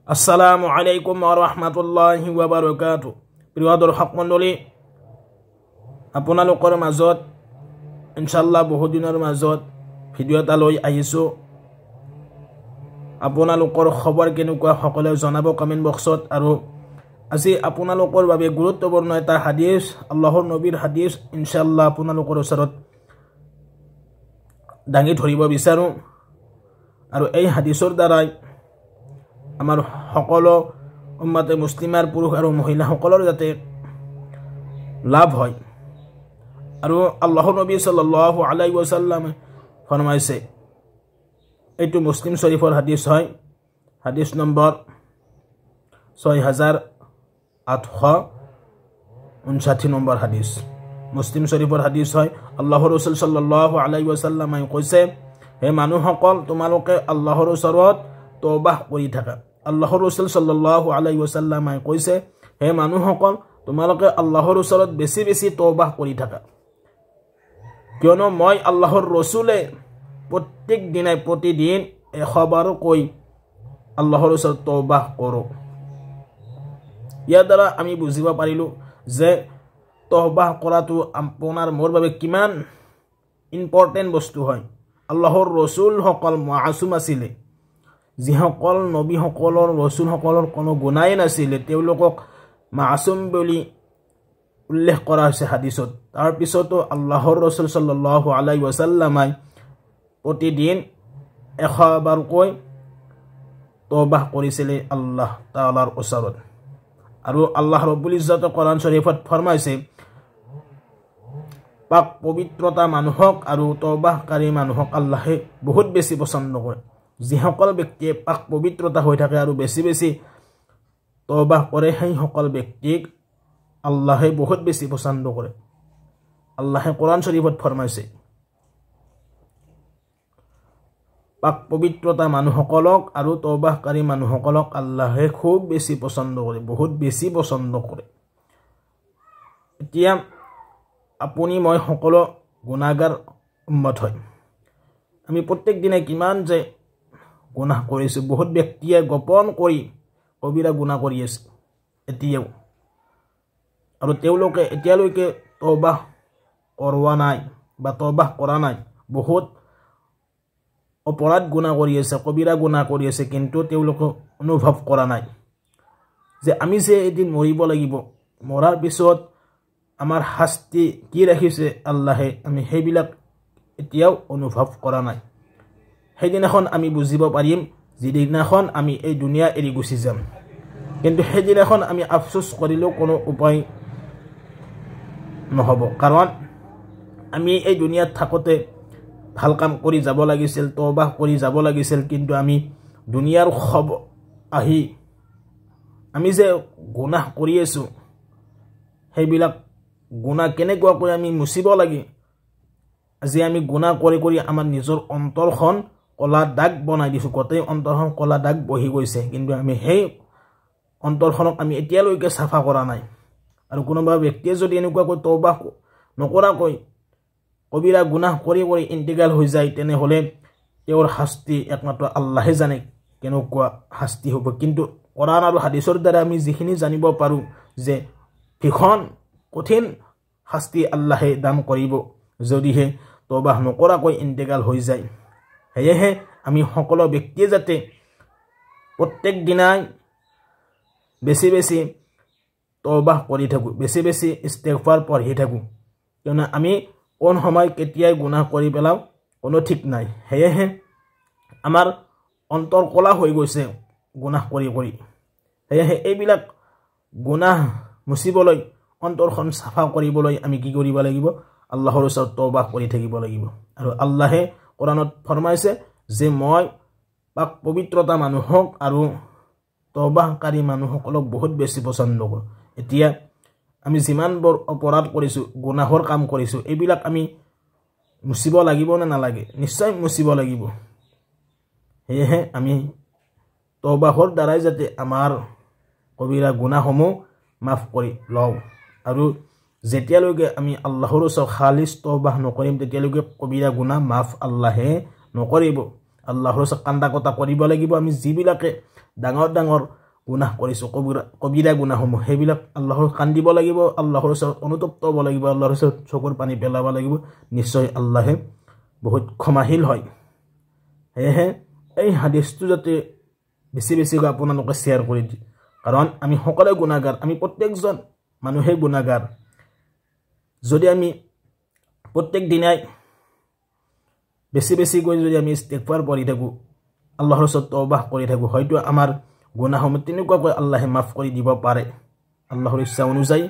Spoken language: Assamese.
আসসালামু আলাইকুম ওয়া ৰাহমাতুল্লাহি ওয়া বাৰাকাতুহু। প্ৰিয় দৰ্শক মণ্ডলী, আপোনালোকৰ মাজত ইনশাআল্লাহ বহু দিনৰ মাজত ভিডিঅ' এটা লৈ আহিছোঁ। আপোনালোকৰ খবৰ কেনেকুৱা সকলোৱে জনাব কমেণ্ট বক্সত। আৰু আজি আপোনালোকৰ বাবে গুৰুত্বপূৰ্ণ এটা হাদিছ, আল্লাহৰ নবীৰ হাদিছ ইনশাআল্লাহ আপোনালোকৰ ওচৰত দাঙি ধৰিব বিচাৰোঁ। আৰু এই হাদিছৰ দ্বাৰাই আমাৰ সকলো উম্মতে মুছলিমাৰ পুৰুষ আৰু মহিলাসকলৰ যাতে লাভ হয়। আৰু আল্লাহৰ নবী সাল্লাল্লাহু আলাইহি ওয়াসাল্লাম ফৰমাইছে, এইটো মুছলিম শৰীফৰ হাদিছ হয়, হাদিছ নম্বৰ 6859 নম্বৰ হাদিছ, মুছলিম শৰীফৰ হাদিছ হয়। আল্লাহৰ ৰাসূল সাল্লাল্লাহু আলাইহি ওয়াসাল্লামে কৈছে, হে মানুহসকল, তোমালোকে আল্লাহৰ ওচৰত তওবাহ কৰি থাকা। আল্লাহৰ ৰাসূল সাল্লাল্লাহু আলাইহি ওয়াসাল্লামে কৈছে, হে মানুহসকল, তোমালোকে আল্লাহৰ ওচৰত বেছি বেছি তওবাহ কৰি থাকা, কিয়নো মই আল্লাহৰ ৰাসূলে প্ৰত্যেক দিনাই প্ৰতিদিন 100 বাৰকৈ আল্লাহৰ ওচৰত তওবাহ কৰোঁ। ইয়াৰ দ্বাৰা আমি বুজিব পাৰিলোঁ যে তওবাহ কৰাটো আপোনাৰ মোৰ বাবে কিমান ইম্পৰ্টেণ্ট বস্তু হয়। আল্লাহৰ ৰাসূলসকল মাসুম আছিলে, যিসকল নবীসকলৰ ৰসুলসকলৰ কোনো গুনাই নাছিলে, তেওঁলোকক মাসুম বুলি উল্লেখ কৰা হৈছে হাদিছত। তাৰপিছতো আল্লাহৰ ৰাসূল সাল্লাল্লাহু আলাইহি ওয়াসাল্লামে প্ৰতিদিন 100 বাৰকৈ তওবাহ কৰিছিলে আল্লাহ তাআলাৰ ওচৰত। আৰু আল্লাহ ৰব্বুল ইজ্জতে কোৰআন শৰীফত ফৰমাইছে, পাক পবিত্ৰতা মানুহক আৰু তওবাহকাৰী মানুহক আল্লাহে বহুত বেছি পছন্দ কৰে। যিসকল ব্যক্তিয়ে পাক পবিত্ৰতা হৈ থাকে আৰু বেছি বেছি তওবাহ কৰে, সেইসকল ব্যক্তিক আল্লাহে বহুত বেছি পছন্দ কৰে। আল্লাহে কোৰআন শৰীফত ফৰমাইছে, পাক পবিত্ৰতা মানুহসকলক আৰু তওবাহকাৰী মানুহসকলক আল্লাহে খুব বেছি পছন্দ কৰে, বহুত বেছি পছন্দ কৰে। এতিয়া আপুনি মই সকলো গুনাহগাৰ উম্মত হয়। আমি প্ৰত্যেক দিনে কিমান যে গুনাহ কৰিছোঁ। বহুত ব্যক্তিয়ে গোপন কৰি কবিৰা গুনাহ কৰি আছে এতিয়াও, আৰু তেওঁলোকে এতিয়ালৈকে তওবাহ কৰোৱা নাই বা তওবাহ কৰা নাই। বহুত অপৰাধ গুনাহ কৰি আছে, কবিৰা গুনাহ কৰি আছে, কিন্তু তেওঁলোকে অনুভৱ কৰা নাই যে আমি যে এদিন মৰিব লাগিব, মৰাৰ পিছত আমাৰ শাস্তি কি ৰাখিছে আল্লাহে, আমি সেইবিলাক এতিয়াও অনুভৱ কৰা নাই। সেইদিনাখন আমি বুজিব পাৰিম, যিদিনাখন আমি এই দুনিয়া এৰি গুচি যাম। কিন্তু সেইদিনাখন আমি আফচোচ কৰিলেও কোনো উপায় নহ'ব, কাৰণ আমি এই দুনিয়াত থাকোঁতে ভাল কাম কৰি যাব লাগিছিল, তওবাহ কৰি যাব লাগিছিল। কিন্তু আমি দুনিয়াৰ খবৰ আহি আমি যে গুনাহ কৰি আছোঁ, সেইবিলাক গুনাহ কেনেকুৱাকৈ আমি মুচিব লাগে। আজি আমি গুনাহ কৰি কৰি আমাৰ নিজৰ অন্তৰখন কলা দাগ বনাই দিছোঁ, গোটেই অন্তৰখন কলা দাগ বহি গৈছে, কিন্তু আমি সেই অন্তৰখনক আমি এতিয়ালৈকে চাফা কৰা নাই। আৰু কোনোবা ব্যক্তিয়ে যদি এনেকুৱাকৈ তওবাহ নকৰাকৈ কবিৰা গুনাহ কৰি কৰি ইন্তিকাল হৈ যায়, তেনেহ'লে তেওঁৰ শাস্তি একমাত্ৰ আল্লাহে জানে কেনেকুৱা শাস্তি হ'ব। কিন্তু কোৰআন আৰু হাদিছৰ দ্বাৰা আমি যিখিনি জানিব পাৰোঁ যে ভীষণ কঠিন শাস্তি আল্লাহে দান কৰিব যদিহে তওবাহ নকৰাকৈ ইন্তিকাল হৈ যায়। সেয়েহে আমি সকলো ব্যক্তিয়ে যাতে প্ৰত্যেক দিনাই বেছি বেছি তওবাহ কৰি থাকোঁ, বেছি বেছি ইস্তেগফাৰ পঢ়ি থাকোঁ, কিয়নো আমি কোন সময় কেতিয়াই গুনাহ কৰি পেলাওঁ কোনো ঠিক নাই। সেয়েহে আমাৰ অন্তৰ কলা হৈ গৈছে গুনাহ কৰি কৰি। সেয়েহে এইবিলাক গুনাহ মুচিবলৈ, অন্তৰখন চাফা কৰিবলৈ আমি কি কৰিব লাগিব? আল্লাহৰ ওচৰত তওবাহ কৰি থাকিব লাগিব। আৰু আল্লাহে কোৰআনত ফৰমাইছে যে মই পাক পবিত্ৰতা মানুহক আৰু তওবাহকাৰী মানুহসকলক বহুত বেছি পছন্দ কৰোঁ। এতিয়া আমি যিমানবোৰ অপৰাধ কৰিছোঁ, গুনাহৰ কাম কৰিছোঁ, এইবিলাক আমি মুচিব লাগিব নে নালাগে? নিশ্চয় মুচিব লাগিব। সেয়েহে আমি তওবাহৰ দ্বাৰাই যাতে আমাৰ কবিৰা গুনাহসমূহ মাফ কৰি লওঁ। আৰু যেতিয়ালৈকে আমি আল্লাহৰ ওচৰত খালিছ তওবাহ নকৰিম, তেতিয়ালৈকে কবিৰা গুনাহ মাফ আল্লাহে নকৰিব। আল্লাহৰ ওচৰত কান্দা কটা কৰিব লাগিব। আমি যিবিলাকে ডাঙৰ ডাঙৰ গুনাহ কৰিছোঁ কবিৰা গুনাহসমূহ সেইবিলাক আল্লাহৰ কান্দিব লাগিব আল্লাহৰ ওচৰত অনুতপ্ত হ'ব লাগিব আল্লাহৰ ওচৰত চকুৰ পানী পেলাব লাগিব নিশ্চয় আল্লাহে বহুত ক্ষমাশীল হয় সেয়েহে এই হাদিসটো যাতে বেছি বেছিকৈ আপোনালোকে শ্বেয়াৰ কৰি দিয়ে কাৰণ আমি সকলোৱে গুনাহগাৰ আমি প্ৰত্যেকজন মানুহে গুনাহগাৰ যদি আমি প্ৰত্যেক দিনাই বেছি বেছিকৈ যদি আমি ইস্তিগফাৰ পঢ়ি থাকোঁ আল্লাহৰ ওচৰত তওবাহ কৰি থাকোঁ হয়তো আমাৰ গুনাহসমূহ তেনেকুৱাকৈ আল্লাহে মাফ কৰি দিব পাৰে আল্লাহৰ ইচ্ছা অনুযায়ী